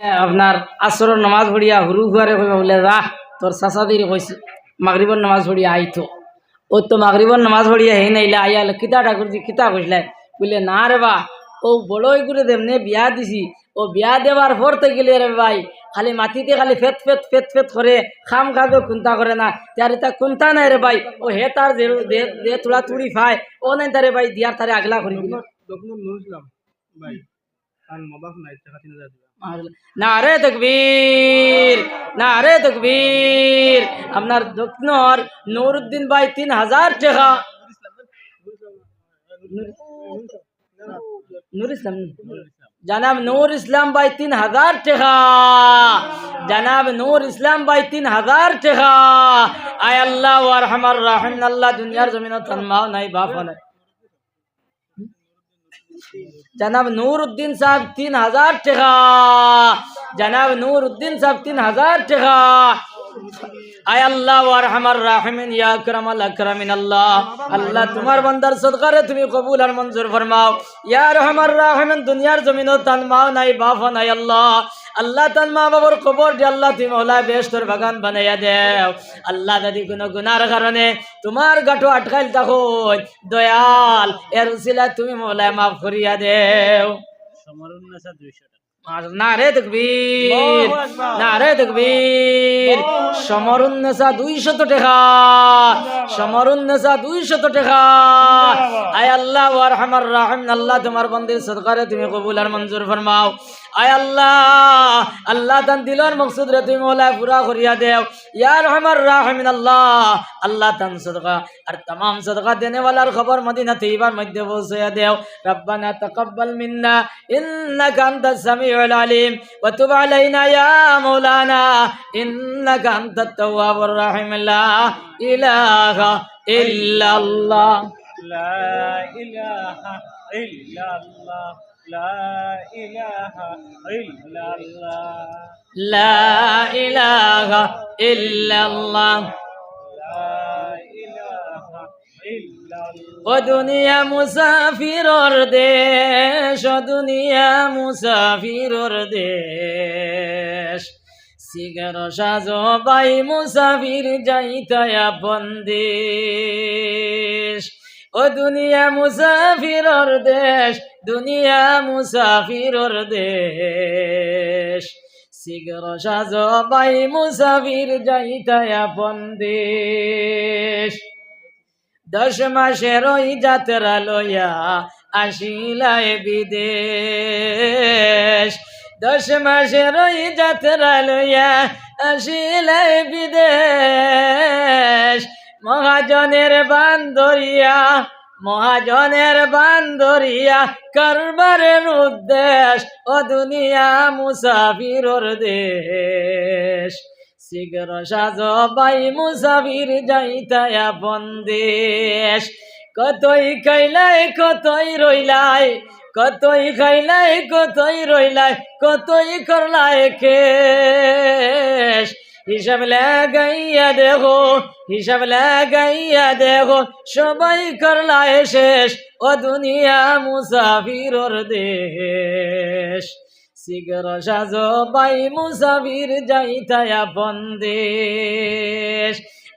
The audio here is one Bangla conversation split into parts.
আপনার আসরের নামাজ পড়িয়া হুরু হুয়ারে কইবা বলে রাহ তোর চাচাদির কইছে মাগরিবর নামাজ পড়িয়া আইতো ও তো মাগরিবর নামাজ পড়িয়া হেই নাইলে আইয়া কিতা ঠাকুর কিতা কইসলে বলে না রে বা ও বড়ই করে দেমনে বিয়া দিছি ও বিয়া দেওয়ার পর তো গেলে রে ভাই খালি মাটিতে খালি ফেত ফেত ফেত ফেত করে খাম খাবে কুন্তা করে না তার এটা কুন্তা নাই রে ভাই ও হে তার যে তুড়া তুড়ি খায় ও নাই তারে ভাই দিয়ার তারে আগলা করি নারে তকবীর নারে তকবীর আপনার দক্ষিণর নুরুদ্দিন ভাই 3000 টাকা নূর ইসলাম জনাব নূর ইসলাম ভাই 3000 টাকা জনাব নূর ইসলাম ভাই 3000 টাকা আয় আল্লাহ ওয়া আরহামার রাহিম আল্লাহ দুনিয়ার জমিন তন্মাও নাই বাপ নাই जनाब नूरुद्दीन साहब 3000 टका जनाब नूरुद्दीन साहब 3000 टका आय अल्लाह व अरहमर राहिमीन या अकरमल अकरमीन अल्लाह अल्लाह तुम्हार बंदर सदका रे तुम्हें कबूल और मंजूर फरमाओ या अरहमर राहिमीन दुनियार जमीनो तनमाओ নাই बाफा নাই अल्लाह अल्लाह तन माँ बाबर कबर दे अल्लाह तुम मौला बेशतर बागान बनाया देव अल्लाह दादी कोनो गुनार कारणे तुम्हार गाठो अटकाइल तको दयाल एर उसिला तुम्हें मौला माफ करिया देव नारे तकबीर नारे तकबीर समरुन्नेसा 200 টাকা समरुन्नेसा 200 টাকা आय अल्लाह व अरहमर राहिम अल्लाह तुम्हार बंदे सदका रे तुम्हें कबूल और मंजूर फरमाओ आय अल्लाह अल्लाह तन दिलोर मकसूद रे तुम मौला पूरा करिया देव या रहमान राहिमीन अल्लाह अल्लाह तन सदका और तमाम सदका देने वाला खबर मदीना तैयबा मध्य पहुंचा देव रब्बना तकब्बल मिन्ना इन्नका अंतस समीउल अलीम व तुब अलैना या मौलाना इन्नका अंतत तव्वाबुर रहीम ला इलाहा इल्लल्लाह ला इलाहा इल्लल्लाह ला इलाहा इल्लल्लाह ला इलाहा इल्लल्लाह ला इलाहा इल्लल्लाह ओ दुनिया मुसाफिरोर देश ओ दुनिया मुसाफिरोर देश सिगर साजो बाई मुसाफिर जाइता बंदेश ओ दुनिया मुसाफिरोर देश दुनिया मुसाफिरोर देश सिगर साजो बाई मुसाफिर जाइता बंदेश 10 মাসের ওই যাত্রা লইয়া আসিলাই বিদেশ 10 মাসের ওই যাত্রা লইয়া আসিলাই বিদেশ মহাজনের বান্দরিয়া কারবারের উদ্দেশ ও দুনিয়া মুসাফিরর দেশ সিগর সাজো বাই মুসাফির যাইতা বন্দেশ কতই খাইলাই কতই রইলাই কতই খাইলাই কতই রইলাই কতই করলাই কেশ হিসাব লাগাইয়া দেখো সবাই করলাই শেষ ও দুনিয়া মুসাফিরর দেশ সিগর সাজো বাই মুসাফির যাইতা বন্দেশ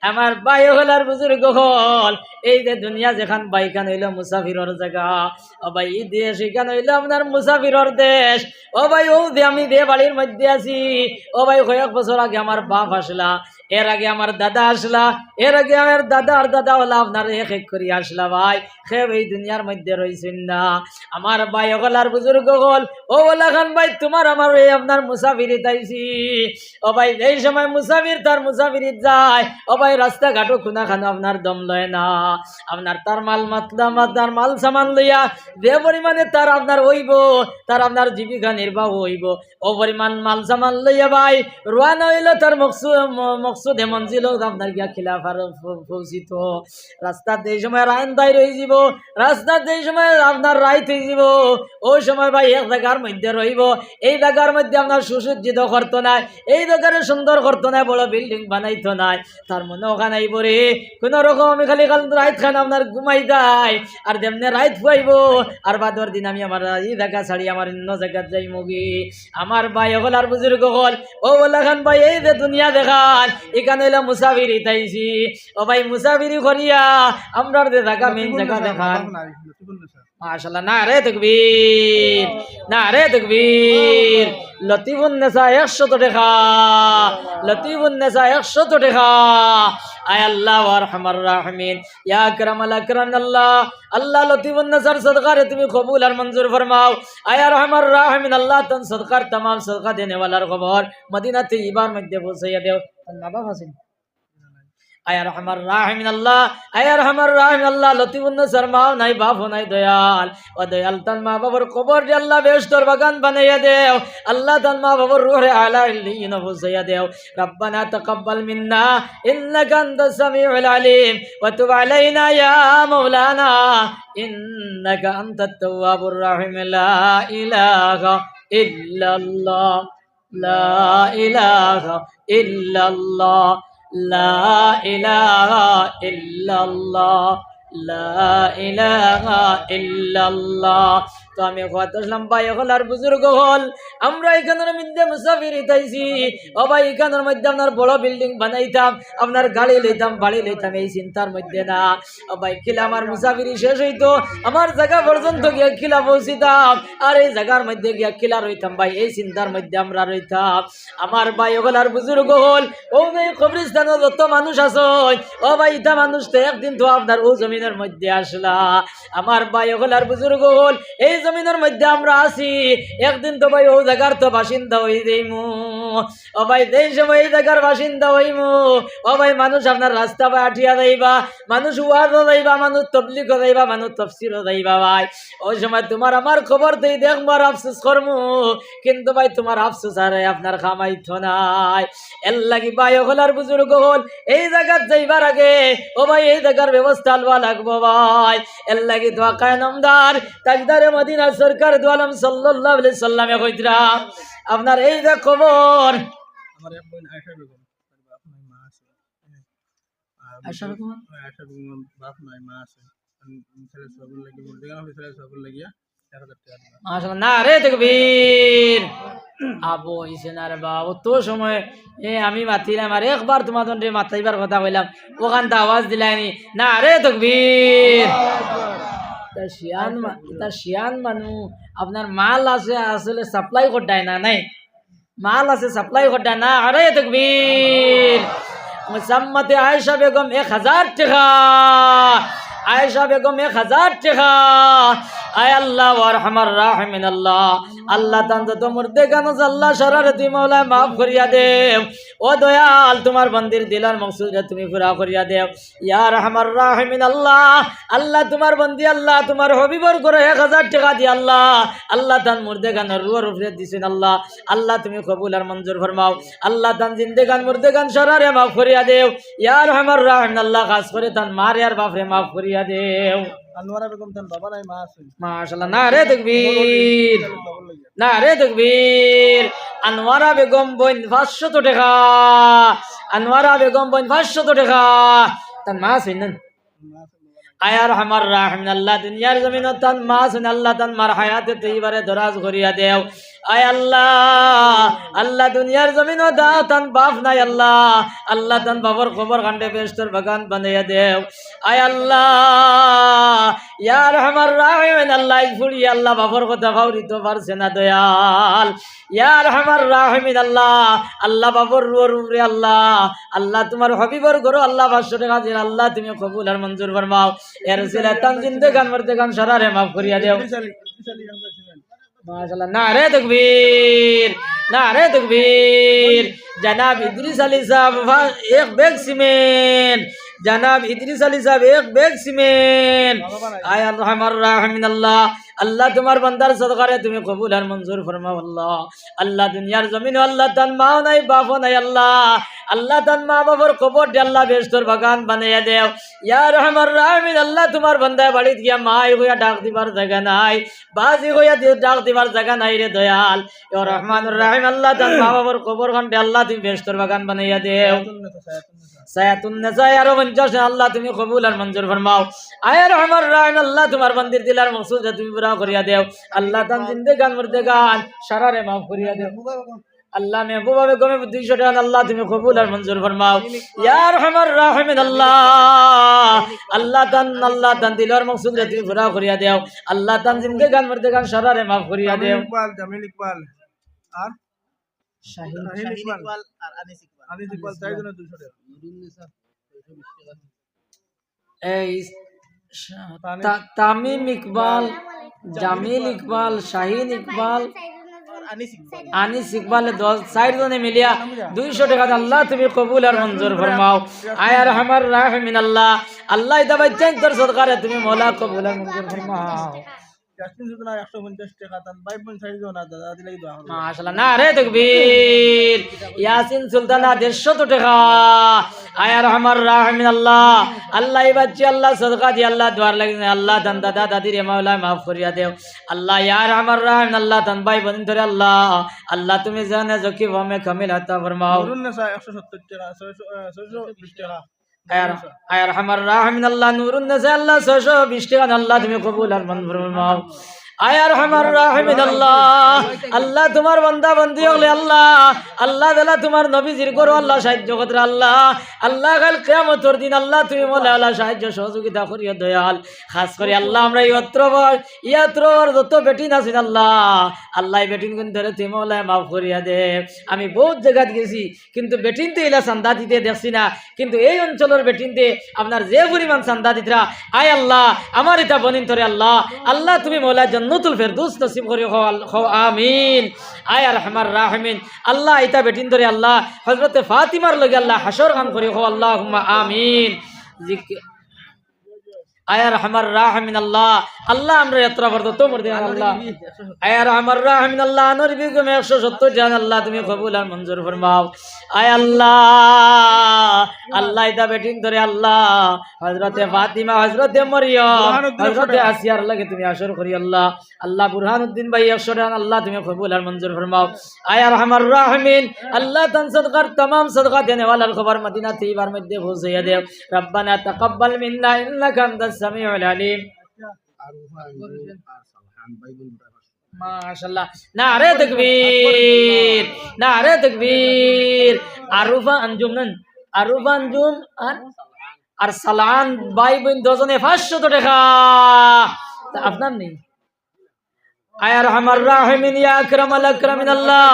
আমার বাই হলার বুজুর্গ হল এই যে দুনিয়া যেখান বাইখান হইল মুসাফিরর জায়গা ও ভাই এই দেশ এখান হইল আপনার মুসাফিরর দেশ ও ভাই ও যে আমি যে বাড়ির মধ্যে আছি ও ভাই কয়েক বছর আগে আমার বাপ আসলা এর আগে আমার দাদা আসলা এর আগে আমার দাদার দাদা হলা আপনার এক এক করে আসলা ভাই খেব এই দুনিয়ার মধ্যে রয়েছেন না আমার ভাই হলার বুজুর্গ হল ও বলা খান ভাই তোমার আমার এই আপনার মুসাফিরি তাইছি ও ভাই এই সময় মুসাফির তার মুসাফিরিত যায় ও ভাই রাস্তাঘাটও খুনা খানো আপনার দম লয় না আপনার তার তার মাল সামান লইয়া যে পরিমাণে তার আপনার হইব তার আপনার জীবিকা নির্বাহ হইব ও পরিমাণ মাল সামান লইয়া ভাই রোয়ানা হইল তার মকসুদে মঞ্জিল আপনার গিয়া খিলাফার পৌঁছিত রাস্তার এই সময় রাইন দায় রয়ে যাব রাস্তার এই সময় আপনার রাইত হয়ে যাব ওই সময় ভাই এক জায়গার মধ্যে রইব এই জায়গার মধ্যে আপনার সুসজ্জিত করতো নাই এই জায়গারে সুন্দর করতো নাই বড় বিল্ডিং বানাইতো নাই তার মনে ওখানে আইব রে কোনো রকম আমি খালি রাইত খান আপনার ঘুমাই যায় আর যেমনি রাইত খুয়াইব আর বাদর দিন আমি আমার এই জায়গা ছাড়ি আমার অন্য জায়গায় যাই মুগি আমার ভাই হল আর বুজুর্গ হল ও বলা খান ভাই এই যে দুনিয়া দেখান এখানে এলাম মুসাফিরি তাইছি ও ভাই মুসাফিরি করিয়া আমরা যে জায়গা মেন জায়গা দেখান মাশাআল্লাহ নারে তাকবীর নারে তাকবীর লতিফুন নেসা 100 টাকা লতিফুন নেসা 100 টাকা আয় আল্লাহ ওয়া আরহামার রাহিমিন ইয়া আকরামাল আকরাম আল্লাহ আল্লাহ লতিফুন নেসার সদকারে তুমি কবুল আর মঞ্জুর ফরমাও আয় আরহামার রাহিমিন আল্লাহ তন সদকার तमाम সদকা দেনে ওয়ালার খবর মদিনা তৈয়বার মধ্যে পৌঁছাইয়া দেও নাবা হাসিন আয় আরহামার রাহিমিন আল্লাহ আয় আরহামার রাহিমিন আল্লাহ লতিফুন নেসার মা নাই বাপ নাই দয়াল ও দয়াল তার মা বাবার কবর যে আল্লাহ বেহেশতের বাগান বানাইয়া দেও আল্লাহ তার মা বাবার রূহে আলা ইল্লিয়িন পৌঁছাইয়া দেও রব্বানা তাকাব্বাল মিন্না ইন্নাকা আনতাস সামিউল আলিম ওয়া তুব আলাইনা ইয়া মাওলানা ইন্নাকা আনতাত তাওয়াবুর রহিম লা ইলাহা ইল্লাল্লাহ লা ইলাহা ইল্লাল্লাহ লা ইলাহা ইল্লাল্লাহ লা ইলাহা ইল্লাল্লাহ তো আমি কতলাম ভাই হল আর বুজুর্গ হল আমরা এখানের মধ্যে মুসাফির হইতাইছি ও ভাই এখানের মধ্যে আপনার বড় বিল্ডিং বানাইতাম আপনার গাড়ি লইতাম বাড়ি লইতাম এই চিন্তার মধ্যে না ও ভাই খিলা আমার মুসাফিরি শেষ হইতো আমার জায়গা পর্যন্ত গিয়া খিলা পৌঁছিতাম আর এই জায়গার মধ্যে গিয়া খিলা রইতাম ভাই এই চিন্তার মধ্যে আমরা রইতাম আমার ভাই হল আর বুজুর্গ হল ও ভাই কবরস্থানে যত মানুষ আছে ও ভাই ইটা মানুষ তো একদিন তো আপনার ও জমিনের মধ্যে আসলা আমার ভাই হল আর বুজুর্গ হল এই জমিনের মধ্যে আমরা আছি একদিন তো ভাই ও জায়গার তো বাসিন্দা হই দেইমু ও ভাই এই সময় এই জায়গার বাসিন্দা হইমু ও ভাই মানুষ আপনার রাস্তা বা আঠিয়া যাইবা মানুষ ওয়াজও যাইবা মানুষ তবলিগও যাইবা মানুষ তাফসীরও যাইবা ভাই ওই সময় তোমার আমার খবর দেই দেখবো আর আফসোস করমু কিন্তু ভাই তোমার আফসোস আর আপনার খামাইতো নাই এর লাগি ভাই হল আর বুজুর্গ হল এই জায়গার যাইবার আগে ও ভাই এই জায়গার ব্যবস্থা লওয়া লাগবো ভাই এর লাগি দোয়া কায়নামদার তাজদারে মদিনা সরকার দু আলম সাল্লাল্লাহু আলাইহি সাল্লামে কইতরা আপনার এই যে খবর আমার এক বোন আয়েশা বেগম তার বাপ নাই মা আছে আয়েশা বেগম আয়েশা বেগম বাপ নাই মা আছে ছেলে সবল লাগি মোর দেগান ছেলে সবল লাগিয়া 1000 টাকা দিবা মাশাআল্লাহ নারে তাকবীর আবু ইসেনার বাবু তো সময় আমি মাতিলাম আর একবার তোমাদের মাথাইবার কথা কইলাম ওখান তো আওয়াজ দিলাইনি নারে তাকবীর শিয়ান মানু আপনার মাল আছে আসলে সাপ্লাই করতে না নাই মাল আছে সাপ্লাই করতে না আরে তাকবীর মুসাম্মতে আয়েশা বেগম 1000 টাকা আয়েশা বেগম 1000 টাকা আয় আল্লাহ ওয়া আরহামার রাহিমিন আল্লাহ আল্লাহ তান তো মুর্দে গান আল্লাহ শরারতি মাওলা maaf করিয়া দেও ও দয়াল তোমার বন্দির দিলার মকসুদে তুমি পুরা করিয়া দেও ইয়া আরহামার রাহিমিন আল্লাহ আল্লাহ তোমার বন্দি আল্লাহ তোমার হবিবর করে 1000 টাকা দি আল্লাহ আল্লাহ তান মুর্দে গানের রুহের উপরে দিছেন আল্লাহ আল্লাহ তুমি কবুল আর মঞ্জুর ফরমাও আল্লাহ তান জিন্দেগান মুর্দে গান শরারে maaf করিয়া দেও ইয়া আরহামার রাহিমিন আল্লাহ খাস করে তান মার আর বাপরে maaf করিয়া দেও আনোয়ারা বেগম তার বাবা নাই মা আছে মাশাআল্লাহ নারে তাকবীর নারে তাকবীর আনোয়ারা বেগম বোন 500 টাকা আনোয়ারা বেগম বোন 500 টাকা তার মা শুনেন আয় আরহামার রাহিমিন আল্লাহ দুনিয়ার জমিন তান মা শুন আল্লাহ তান মার হায়াতে তৈবারে দরাজ করিয়া দেও আয় আল্লাহ আল্লাহ দুনিয়ার জমিন দাও তান বাপ নাই আল্লাহ আল্লাহ তান বাবার খবর কাণ্ডে বেহেশতের বাগান বানাইয়া দেও আয় আল্লাহ ইয়া আরহামার রাহিমিন আল্লাহ ফুড়ি আল্লাহ বাবার কথা ভাউরিতে পারছে না দয়াল ইয়া আরহামার রাহিমিন আল্লাহ আল্লাহ বাবার রুর উপরে আল্লাহ আল্লাহ তোমার হবিবর করো আল্লাহ 500 টাকা দিন আল্লাহ তুমি কবুল আর মঞ্জুর ফরমাও এর সিলা তান জিন্দেগান মরদেগান শরারে maaf করিয়া দেও মাশাআল্লাহ নারে তাকবীর নারে তাকবীর জনাব ইদ্রিস আলী সাহেব এক बैग सीमेंट जनाब इदरीस अली साहब एक बैग सीमेंट आय अरहमर राहिमीन अल्लाह আল্লাহ তোমার বান্দার সদকারে তুমি কবুল আর মঞ্জুর ফরমাও আল্লাহ। আল্লাহ দুনিয়ার জমিন আল্লাহ তান মাও নাই বাপও নাই আল্লাহ, আল্লাহ তান মা বাবার কবর দিয়ে আল্লাহ বেহেশতের বাগান বানাইয়া দেও ইয়া রহমান রাহিমিন। আল্লাহ তোমার বান্দায় বাড়িতে গিয়া মাই হইয়া ডাক দিবার জায়গা নাই, বাজি হইয়া ডাক দিবার জায়গা নাই রে দয়াল ইয়া রহমানুর রাহিম। আল্লাহ তান মা বাবার কবর ঘন্টে আল্লাহ তুমি বেহেশতের বাগান বানাইয়া দেও। সায়াতুন নেসা আরো 50 আল্লাহ তুমি কবুল আর মঞ্জুর ফরমাও। আয়া রহমান রাহিম আল্লাহ তোমার বান্দির দিলার মকসুদ তুমি পুরা করিয়া দেও। আল্লাহ তান জিন্দেগান মুর্দেগান সারারে মাফ করিয়া দেও। আল্লাহ মেহবুবা বেগমে 200 টাকা আল্লাহ তুমি কবুল আর মঞ্জুর ফরমাও ইয়া রহমান রাহিমিন। আল্লাহ তান দিলার মকসুদ তুমি পুরা করিয়া দেও। আল্লাহ তান জিন্দেগান মুর্দেগান সারারে মাফ করিয়া দেও। জামিল ইকবাল আর শাহিন ইকবাল আর আনিস ইকবাল চারজনের 200 টাকা। এই তামিম ইকবাল, জামিল ইকবাল, শাহিন ইকবাল, আনিস ইকবাল 4 জনে মিলিয়া 200 টাকা আল্লাহ তুমি কবুল আর মঞ্জুর ফরমাও। আয়া রহমান রাহিমিন আল্লাহ আল্লাহ ইদা বাচ্চান তোর সদকারে তুমি মওলা কবুল আর মঞ্জুর ফরমাও। জাসমিন সুলতানা 150 টাকা তান 5.4 জন দাদা দিলে কি দোয়া মাশাআল্লাহ নারে তাকবীর। ইয়াসিন সুলতানা 150 টাকা। আয়া রহমান রাহিমিন আল্লাহ আল্লাহ এই বাচ্চা আল্লাহ সদকা দি আল্লাহ দোয়ার লাগে আল্লাহ দান দাদা দাদির মাওলা মাফ করিয়া দেও আল্লাহ। ইয়া রহমান রাহিমিন আল্লাহ দান ভাই বোন ধরে আল্লাহ আল্লাহ তুমি জানে জকি ওমে কামিল আতা ফরমাও। নুরুন নেসা 170 টাকা 620 টাকা। আয়া রহমান রাহিমিন আল্লাহ নুরুন নেসা আল্লাহ 620 টাকা আল্লাহ তুমি কবুল আর মঞ্জুর ফরমাও। আয়া রহমান রাহিমিন আল্লাহ আল্লাহ তোমার বান্দা বান্দি হলে আল্লাহ আল্লাহ দেলা তোমার নবীজির করো আল্লাহ সাহায্য করতে আল্লাহ আল্লাহ কাল কিয়ামতের দিন আল্লাহ তুমি মোলা আল্লাহ সাহায্য সহযোগিতা করিয়া দয়াল। খাস করে আল্লাহ আমরা ইয়াত্রর যত বেটিন আছেন আল্লাহ আল্লাহ বেটিন কোন ধরে তুমি মোলা মাফ করিয়া দে। আমি বহুত জায়গাত গেছি কিন্তু বেটিনতে এলা চান্দা দিতে দেখছি না, কিন্তু এই অঞ্চলের বেটিনতে আপনার যে পরিমাণ চান্দা দিতরা আয় আল্লাহ আমার এটা বনিন ধরে আল্লাহ আল্লাহ তুমি মোলা জান্নাতুল ফেরদৌস নসিব করি হও আমিন। আয়া রহমান রাহিমিন আল্লাহ ইতা বেটিন ধরে আল্লাহ হযরতে ফাতিমার লগে আল্লাহ হাসর খান করি হও আল্লাহুম্মা আমিন। আয়া রহমান রাহিমিন আল্লাহ আল্লাহ আমরা যাত্রা করতে তো মর দেন আল্লাহ। আয়া রহমান রাহিমিন আল্লাহ আনোর বিগমে 170 জান আল্লাহ তুমি কবুল আর মঞ্জুর ফরমাও। আয় আল্লাহ আল্লাহ ইতা বেটিন ধরে আল্লাহ হযরতে ফাতিমা হযরতে মরিয়ম হযরতে আসিয়ার লাগে তুমি আসর করি আল্লাহ আল্লাহ বুরহানুদ্দিন ভাই 100 জান আল্লাহ তুমি কবুল আর মঞ্জুর ফরমাও। আয়া রহমান রাহিমিন আল্লাহ তান সদকার तमाम সদকা দেনে ওয়ালার খবর মদিনা তৈয়বার মধ্যে পৌঁছাইয়া দেও। রব্বানা তাকাব্বাল মিন্না ইন্নাকা আনতাস সামিউল আলিম। মাশাআল্লাহ নারে তাকবীর নারে তাকবীর। আরুফা আঞ্জুম আর সালান ভাই বোন দুজনে 500 টাকা আপনার নেই। আয়া রহমান রাহিমিন ইয়া আকরামাল আকরামিন আল্লাহ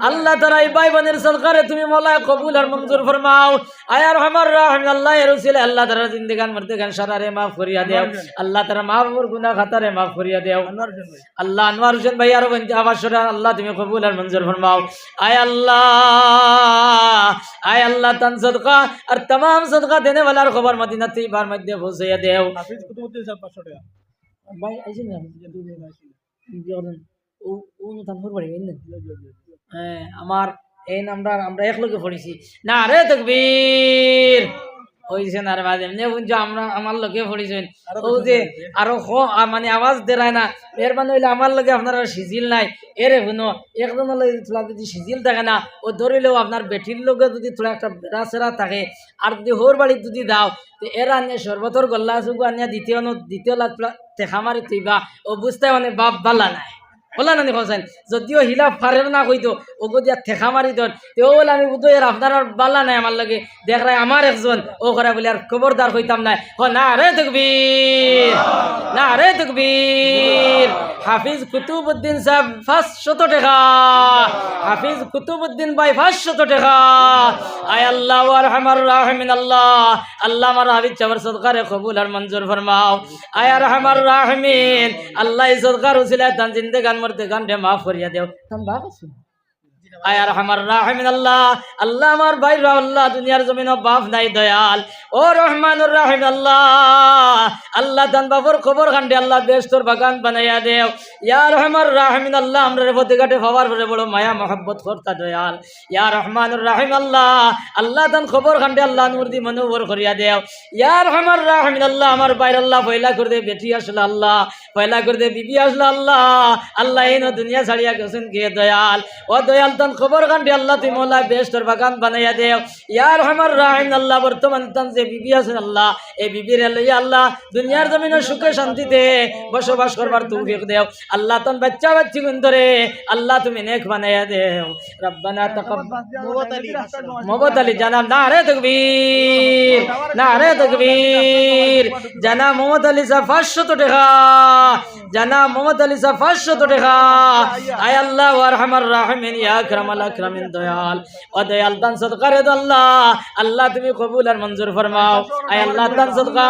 আল্লাহ তাআলা এই ভাই বোনের সদকারে তুমি মওলা কবুল আর মঞ্জুর ফরমাও। আয়া রহমান রাহিমিন আল্লাহ এর উসিলে আল্লাহ তাআলা জিন্দেগান মরদেগান সারারে মাফ করিয়া দেও আল্লাহ তাআলা মাফ ওর গুনাহ খাতারে মাফ করিয়া দেও আল্লাহ। আনোয়ার হোসেন ভাই আর 52 আল্লাহ তুমি কবুল আর মঞ্জুর ফরমাও। আয় আল্লাহ তান সদকা আর तमाम সদকা দেনে ওয়ালার খবর মদিনা তৈয়বার মধ্যে পৌঁছাইয়া দেও। হাফিজ কুতুবউদ্দিন সাহেব 500 টাকা ভাই আইছেন না আমার এই নামটা আমরা এক লোকে পড়েছি না রে তাকবীর হইছে না রে বাজে এমনি বুঝছো আমরা আমার লোকে পড়েছেন ও যে আরো মানে আওয়াজ দেয় না মেহরবানি হইলে আমার লগে আপনার সিজিল নাই এরে শুনো একজন যদি সিজিল থাকে না ও ধরিলেও আপনার বেটির লগে যদি থোড়া একটা বেড়া সেরা থাকে আর যদি হোর বাড়ি যদি দাও তো এর আনিয়ে সর্বতর গল্লা চুগু আনিয়া দ্বিতীয় লাখ টেকা মারি তুইবা ও বুঝতে মানে বাপ বালা নাই বলা না দেখছেন যদিও হিলা ফারের না কইতো ওগো দিয়া ঠেকা মারি দন তেও বলে আমি বুঝো এর আপনার বালা নাই আমার লাগে দেখ রায় আমার একজন ও করে বলে আর খবরদার হইতাম নাই না রে তাকবীর না রে তাকবীর। হাফিজ কুতুবউদ্দিন সাহেব 500 টাকা হাফিজ কুতুবউদ্দিন ভাই 500 টাকা। আয় আল্লাহ আরহামার রাহিমিন আল্লাহ আল্লাহ আমার হাবিব চাবার সদকারে কবুল আর মঞ্জুর ফরমাও। আয় আরহামার রাহিমিন আল্লাহ এই সদকার উসিলায় তান জিন্দেগান মরতে গানটা মাফ করিয়া দেও। তাম বাপ আছে আয় আরহামার রাহিমিন আল্লাহ, আল্লাহ আমার ভাইরা আল্লাহ দুনিয়ার জমিনে বাপ নাই দয়াল, ও রহমানুর রাহিম আল্লাহ, আল্লাহ দান বাবুর খবর খান্ডে আল্লাহ বেস্তর বাগান বানাইয়া দেও। ইয়া রহমান রাহিমিন আল্লাহ, আমরা পথে ঘাটে পাওয়ার পরে বড় মায়া মহব্বত করতা দয়াল। ইয়া রহমানুর রাহিম আল্লাহ, আল্লাহ দান খবর খান্ডে আল্লাহ নূর দি মনোবর করিয়া দেও। ইয়া রহমান রাহিমিন আল্লাহ, আমার বাইর আল্লাহ পয়লা করে দে বেটি আসলো আল্লাহ, পয়লা করে দে বিবি আসলো আল্লাহ, আল্লাহ এই দুনিয়া ছাড়িয়া গেছেন কে দয়াল, ও দয়াল তান খবর খান্ডে আল্লাহ তুই মোলা বেস্তর বাগান বানাইয়া দেও। ইয়া রহমান রাহিম আল্লাহ, বর্তমান তান যে বিবি আছেন আল্লাহ, এই বিবির আল্লাহ দুনিয়ার জমিনে সুখে শান্তিতে বসবাস করবার তৌফিক দেও। আল্লাহ তান বাচ্চা বাচ্চি গুন্দরে আল্লাহ তুমি নেক বানাইয়া দেও। রব্বানা তাকাব্বাল মোহাম্মদ আলী জানাব নারে তাকবীর, নারে তাকবীর। জানাব মোহাম্মদ আলী সাহেব 500 টাকা, জানাব মোহাম্মদ আলী সাহেব 500 টাকা। আয় আল্লাহ আরহামার রাহিমিন, ইয়া আকরামাল আকরামিন, দয়াল ও দয়াল দান সদকা রে আল্লাহ, আল্লাহ তুমি কবুল আর মঞ্জুর ফরমাও। আয় আল্লাহ দান সদকা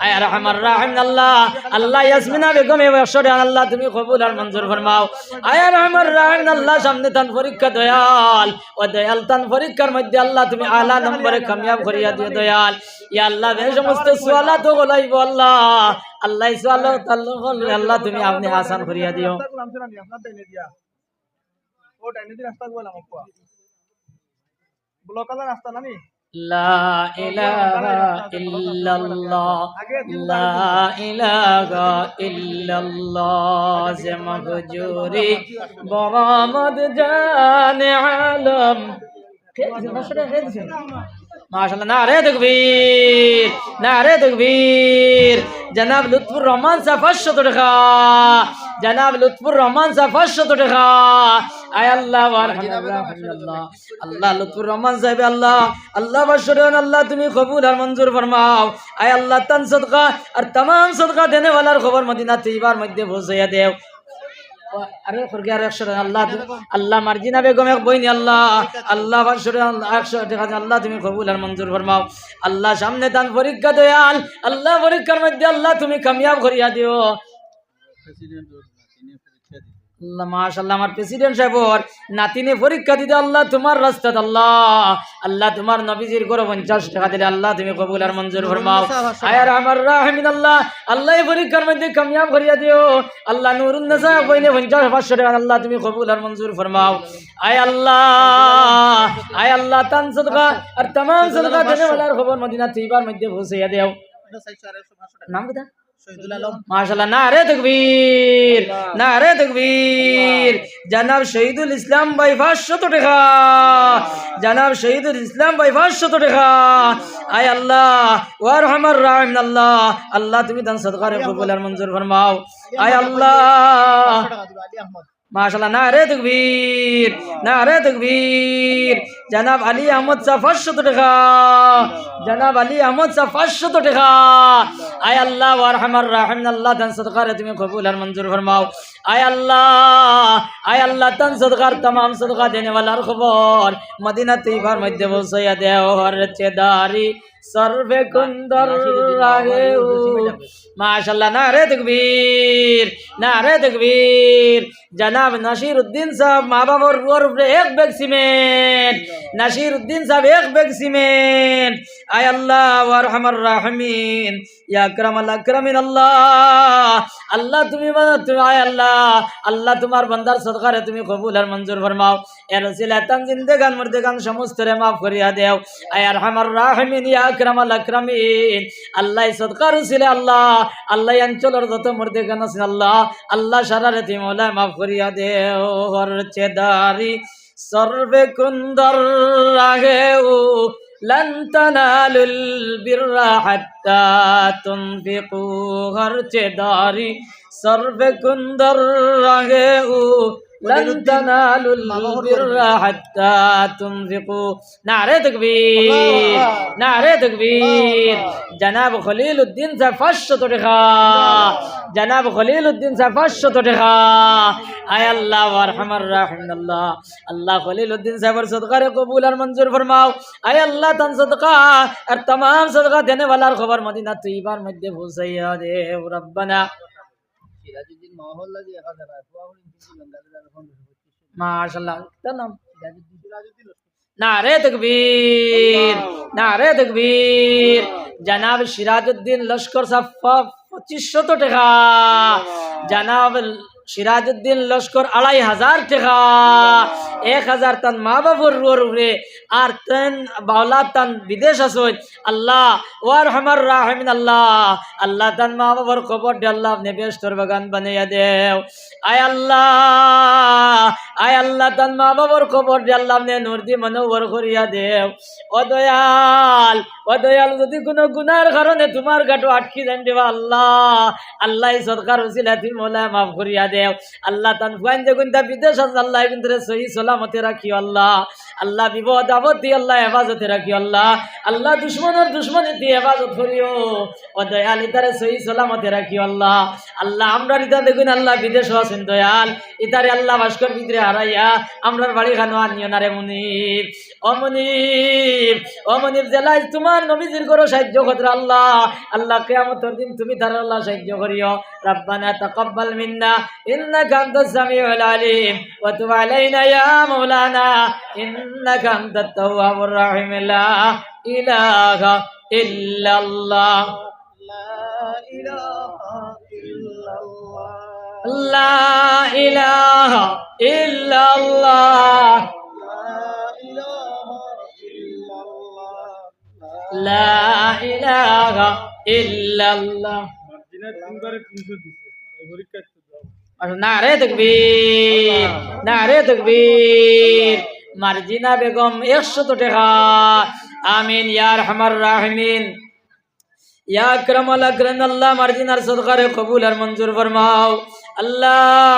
আয় আরহামার রাহিমিন আল্লাহ, আল্লাহ ইয়াসমিনা বেগম এ বছরে আল্লাহ তুমি কবুল আর মঞ্জুর ফরমাও। আয় আরহামার রাহিমিন আল্লাহ, সামনে তান পরীক্ষা দয়াল, ও দয়াল তান পরীক্ষার মধ্যে আল্লাহ তুমি আলা নম্বরে কামিয়াব করিয়া দিও দয়াল। ইয়া আল্লাহ যে সমস্ত সুয়ালাত গলাইব আল্লাহ, আল্লাহ সুয়ালাত আল্লাহ তুমি আপনি আসান করিয়া দিও। লা ইলাহা ইল্লাল্লাহ, লা ইলাহা ইল্লাল্লাহ, যে মহজুরি বরামদ জানে আলম। মাশাআল্লাহ, নারে তাকবীর, নারে তাকবীর। জনাব লুৎফুর রহমান সাহেব 500 টাকা, জনাব লুৎফুর রহমান সাহেব 500 টাকা। আয় আল্লাহ আলহামদুলিল্লাহ, আল্লাহ লুৎফুর রহমান সাহেব আল্লাহ, আল্লাহ বশরন আল্লাহ তুমি কবুল আর মঞ্জুর ফরমাও। আয় আল্লাহ তান সদকা আর तमाम সদকা দেনে ওয়ালার খবর মদিনা তৈয়বার মধ্যে পৌঁছাইয়া দেও। আরে খরগে আর 100 টাকা আল্লাহ, আল্লাহ মার্জিনা বেগম এক বইনি আল্লাহ, আল্লাহ 100 টাকা আল্লাহ তুমি কবুল আর মঞ্জুর ফরমাও। আল্লাহ সামনে তান পরীক্ষা দয়াল, আল্লাহ পরীক্ষার মধ্যে আল্লাহ তুমি কামিয়াব করিয়া দিও। আল্লাহ মাশাআল্লাহ, আমার প্রেসিডেন্ট সাহেবর নাতিনে পরীক্ষা দিতে আল্লাহ তোমার রাস্তাত আল্লাহ, আল্লাহ তোমার নবীজির করে 50 টাকা দিলে আল্লাহ তুমি কবুল আর মঞ্জুর ফরমাও। আয়ার আমার রাহিমিন আল্লাহ, আল্লাহ এই পরীক্ষার মধ্যে কামিয়াব করিয়া দিও। আল্লাহ নুরুন নাসা কইনে 50-500 টাকা আল্লাহ তুমি কবুল আর মঞ্জুর ফরমাও। আয় আল্লাহ তান সদকা আর तमाम সদকা দেনে ওয়ালার খবর মদিনা তৈয়বার মধ্যে পৌঁছাইয়া দেও। নাম কি মাশাআল্লাহ, নারে তাকবীর, নারে তাকবীর। জনাব শহীদুল ইসলাম ভাই 500 টাকা, জনাব শহীদুল ইসলাম ভাই 500 টাকা। আয় আল্লাহ ওয়া রহমার রাহিম আল্লাহ, আল্লাহ তুমি দান সদকা রে কবুল আর মঞ্জুর ফরমাও। আয় আল্লাহ মাশাআল্লাহ, নারে তাকবীর, নারে তাকবীর। জনাব আলী আহমদ সাহেব 500 টাকা, জনাব আলী আহমদ সাহেব 500 টাকা। আয় আল্লাহ ওয়া রহমার রাহিম আল্লাহ দান সদকা রে তুমি কবুল আর মঞ্জুর ফরমাও। আয় আল্লাহ তান সদকার तमाम সদকা দেনে ওয়ালার খবর মদিনা তৈয়বার মধ্যে পৌঁছাইয়া দেও। হরচেদারি সর্বে কুন্দর রাগে মাশাআল্লাহ, নারে তাকবীর, নারে তাকবীর। জনাব নাসির উদ্দিন সাহেব মা বাবার রুয়ার উপরে 1 ব্যাগ সিমেন্ট, নাসির উদ্দিন সাহেব 1 ব্যাগ সিমেন্ট। আয় আল্লাহ ওয়া রহমার রাহিমিন, ইয়া আকরামাল আকরামিন আল্লাহ, আল্লাহ তুমি আয় আল্লাহ তোমার বান্দার সদকা রে তুমি কবুল আর মঞ্জুর ফরমাও। এর ওসিলা তান জিন্দেগান মুর্দেগান সমস্ত রে মাফ করিয়া দেও। আয় আরহামার রাহিমিন, ইয়া আকরামাল আকরামিন। আল্লাহ সদকার ওসিলা আল্লাহ অঞ্চলের যত মুর্দেগান আছে আল্লাহ সারা রে তুমি মওলা মাফ করিয়া দেও। হরচেদারি সর্বে কুন্দর রাগেও لن تنالوا البر حتى تنفقوا হরচেদারি সর্বে কুন্দর রাগেও لن تنالوا البر حتى تنفقوا। নারে তাকবীর, নারে তাকবীর। জনাব খলিল উদ্দিন সাহেব 500 টাকা, জনাব খলিল উদ্দিন সাহেব 500 টাকা। আয় আল্লাহ ওয়া রহমার রাহিম আল্লাহ, আল্লাহ খলিল উদ্দিন সাহেবের সদকা রে কবুল আর মঞ্জুর ফরমাও। আয় আল্লাহ তান সদকা আর तमाम সদকা দেনে ওয়ালার খবর মদিনা তৈয়বার মধ্যে পৌঁছাইয়া দেও। রব্বানা মাশাআল্লাহ তার নাম নারে তকবীর নারে তকবীর জনাব সিরাজউদ্দিন লস্কর সাহেব 2500 টাকা জনাব সিরাজউদ্দিন লস্কর 2500 টাকা 1000 তান মা বাবুর উপরে আর তেন বাউলা তান বিদেশ আসই আল্লাহ ওয়ারহামার রাহিমিন আল্লাহ আল্লাহ তান মা বাবার কবর দে আল্লাহ আপনি বেহেশতের বাগান বানাইয়া দেও আয় আল্লাহ তান মা বাবার কবর দে আল্লাহ আপনি নূর দি মনোবর করিয়া দেও ও দয়াল যদি কোনো গুনার কারণে তোমার গাটো আটকি দেন দেবা আল্লাহ সরকার উসিলা তুমি মোলা মাফ করিয়া দেও আল্লাহ তান ফুয়াইন যে গুনতা বিদেশ আছে আল্লাহ কিন্তু সহি সালামতে রাখিও আল্লাহ বিপদ আপত্তি আল্লাহ হেফাজতে রাখিও আল্লাহ দুশ্মনের দুশ্মনীতি হেফাজত করিও ও দয়াল ইতারে সহি সালামতে রাখিও আল্লাহ আমরা ইতা দেখুন আল্লাহ বিদেশ আছেন দয়াল ইতারে আল্লাহ ভাস্কর ভিতরে হারাইয়া আমরার বাড়ি খানো আনিও না রে মুনিব ও মুনিব জেলায় তোমার নবীজির করো সাহায্য কতরা আল্লাহ কিয়ামতের দিন তুমি তার আল্লাহ সাহায্য করিও রব্বানা তাকাব্বাল মিন্না ইন্নাকা আনতাস সামিউল আলিম ওয়া তুব আলাইনা ইয়া মাওলানা ইন্নাকা আনতাত তাওয়াবুর রহিম লা ইলাহা ইল্লাল্লাহ লা ইলাহা ইল্লাল্লাহ লা ইলাহা ইল্লাল্লাহ নারে তাকবীর নারে তাকবীর মার্জিনা বেগম 100 টাকা আমিন ইয়া আরহামার রাহিমিন ইয়া আকরামাল আকরাম আল্লাহ মার্জিনার সদকারে কবুল আর মঞ্জুর ফরমাও আল্লাহ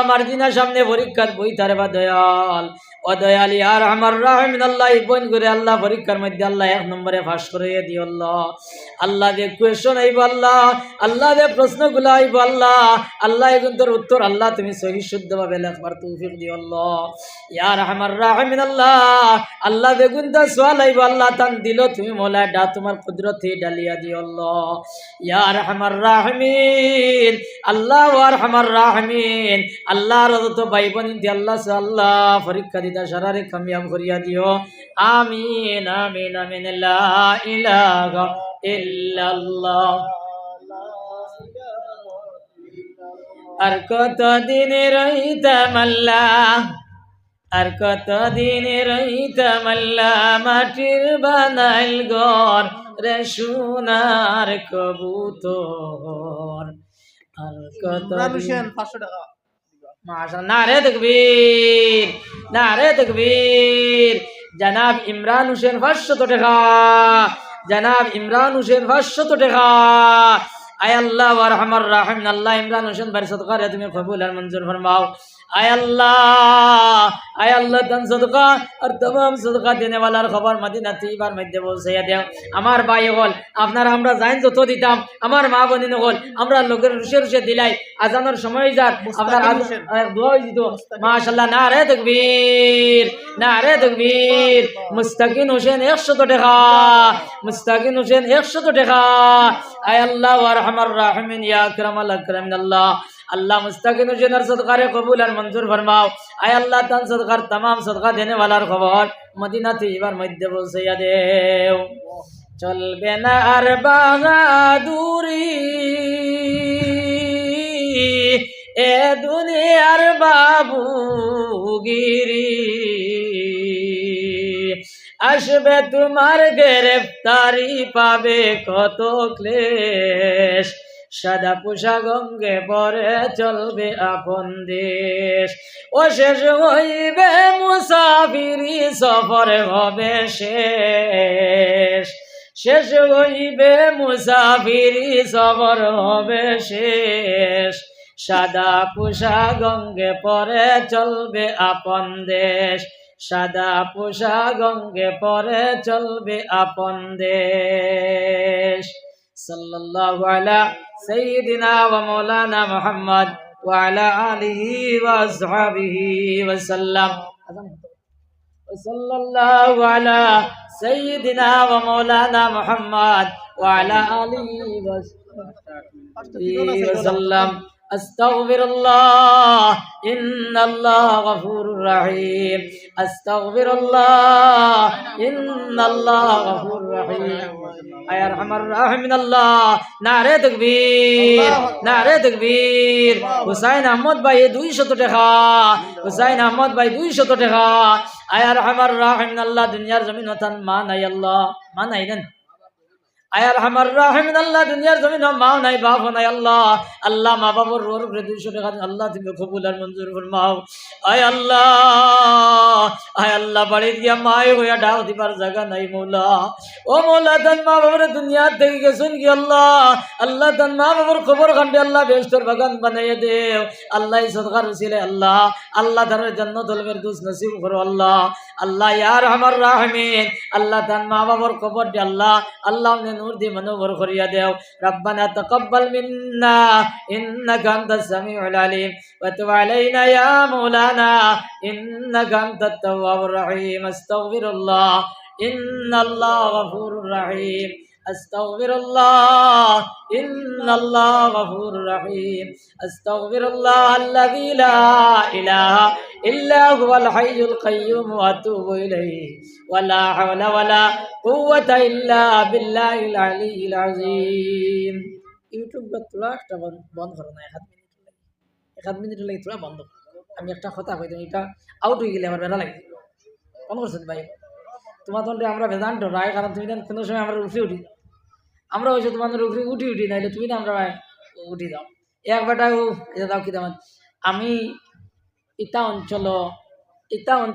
মার্জিনার সামনে পরীক্ষার বই তারে বা দয়াল ও দয়াল ইয়া আরহামার রাহিমিন আল্লাহ ইবন করে আল্লাহ পরীক্ষার মধ্যে আল্লাহ 1 নম্বরে পাস করে দিও আল্লাহ যে কোয়েশ্চন আইব আল্লাহ যে প্রশ্নগুলো আইব আল্লাহ এগুলোর উত্তর আল্লাহ তুমি সহি শুদ্ধভাবে লেখবার তৌফিক দিও ইয়া আরহামার রাহিমিন আল্লাহ বেগুনটা সওয়াল আইব তান দিল তুমি মোলা ডা তোমার কুদরতে ডালিয়া দিও ইয়া আরহামার রাহিমিন আল্লাহ ওয়া আরহামার রাহিমিন আল্লাহর যত ভাই বোন আল্লাহ পরীক্ষা দিতা সারারে কামিয়াব করিয়া দিও আমিন আমিন আমিন লা ইলাহা ইল্লাল্লাহ আর কত দিন রইতাম আল্লাহ আর কত দিন রইতাম আল্লাহ মাটির বানাইল ঘর রে সোনার কবুতর আর কত দিন 500 টাকা মাশাআল্লাহ নারে তাকবীর নারে তাকবীর জনাব ইমরান হোসেন 500 টাকা জনাব ইমরান হোসেন 500 টাকা আয় আল্লাহ ওয়া আরহামার রাহিম আল্লাহ ইমরান হোসেন ভাই সদকারে তুমি কবুল আর মঞ্জুর ফরমাও আয় আল্লাহ দান সদকা আর तमाम সদকা দেনে ওয়ালার খবর মদিনা তিবার মধ্যে পৌঁছাইয়া দাও আমার ভাই হল আপনারা আমরা জাইন যত দিতাম আমার মা বোনিন হল আমরা লোকের রুশে দিলাই আজানের সময় যার আপনার দোয়া দিত মাশাআল্লাহ নারে তাকবীর মুস্তাকিন হোসেন 100 টাকা মুস্তাকিন হোসেন 100 টাকা আয় আল্লাহ ওয়া আরহামার রাহিমিন ইয়া আকরামাল আকরামিন আল্লাহ মুস্তাকিন হোসেনের সদকারে কবুল আর মঞ্জুর ফরমাও আয় আল্লাহ তান সদকার तमाम সদকা দেনে ওয়ালার খবর মদিনাতে এবার মধ্যে পৌঁছাইয়া দেও চলবে না আর বাহাদুরি এ দুনিয়ার বাবুগিরি আসবে তোমার গ্রেফতারি পাবে কত ক্লেশ সাদা পোশাক অঙ্গে পরে চলবে আপন দেশ ও শেষ হইবে মুসাফিরি সফর হবে শেষ হইবে মুসাফিরি সফর হবে শেষ সাদা পোশাক অঙ্গে পরে চলবে আপন দেশ সাদা পোশাক অঙ্গে পরে চলবে আপন দেশ সাল্লাল্লাহু আলা সাইয়্যিদিনা ওয়া মাওলানা মুহাম্মদ ওয়া আলা আলিহি ওয়া আসহাবিহি ওয়া সাল্লাম সাল্লাল্লাহু আলা সাইয়্যিদিনা ওয়া মাওলানা মুহাম্মদ ওয়া আলা আলিহি ওয়া সাল্লাম আস্তাগফিরুল্লাহ ইন্নাল্লাহ গফুরুর রহিম আস্তাগফিরুল্লাহ ইন্নাল্লাহ গফুরুর রহিম আয় আরহামার রাহিমিন আল্লাহ নারে তাকবীর নারে তাকবীর হুসাইন আহমদ ভাই 200 টাকা হুসাইন আহমদ ভাই 200 টাকা আয় আরহামার রাহিমিন আল্লাহ দুনিয়ার জমিন ওতান মা নাই আল্লাহ মা নাই নেন আয়ার হামার রাহিমিন আল্লাহ দুনিয়ার জমিন মা নাই বাপ নাই আল্লাহ আল্লাহ মা বাবার রোর উপরে 200 টাকা আল্লাহ তুমি কবুল আর মঞ্জুর ফরমাও আয় আল্লাহ বাড়ি গিয়া মায় হইয়া ডাও দিবার জায়গা নাই মৌলা ও মৌলা তান মা বাবার দুনিয়ার থেকে গেছেন কি আল্লাহ আল্লাহ তান মা বাবার খবর কান্ডে আল্লাহ বেহেশতের বাগান বানাইয়া দেও আল্লাহ সদকার ছিলে আল্লাহ আল্লাহ তার জান্নাতুল ফেরদৌস নসিব করো আল্লাহ আল্লাহ ইয়ার হামার রাহিমিন আল্লাহ তান মা বাবার খবর দে আল্লাহ আল্লাহ নূর দি মনোবর করিয়া দেও রব্বানা তাকাব্বাল মিন্না ইন্নাকা আনতাস সামিউল আলিম ওয়া তুব আলাইনা ইয়া মাওলানা ইন্নাকা আনতাত তাওয়াবুর রহিম আস্তাগফিরুল্লাহ ইন্নাল্লাহ গফুরুর রহিম আস্তাগফিরুল্লাহ ইন্নাল্লাহ গফুরুর রহিম আস্তাগফিরুল্লাহ আল্লাযী লা ইলাহা ইল্লা হুয়াল হাইয়ুল কাইয়্যুম ওয়া আতুবু ইলাইহি ওয়া লা হাওলা ওয়া লা কুওয়াতা ইল্লা বিল্লাহিল আলিয়্যিল আযীম ইউটিউব তোলা একটা বন্ধ করো না 1 মিনিট লাগে তোলা বন্ধ আমি একটা কথা কই দিই এটা আউট হয়ে গেলে আমার বেলা লাগে বন্ধ করছেন ভাই তোমার তো আমরা বেদান্ত রায় কারণ তুমি কোনো সময় আমরা উঠে উঠি আমরা হয়েছে তোমাদের উপরে উঠি নাইলে তুমি না আমরা উঠি দাও এক বেটা এটা দাও কি দাম আমি ইতা অঞ্চল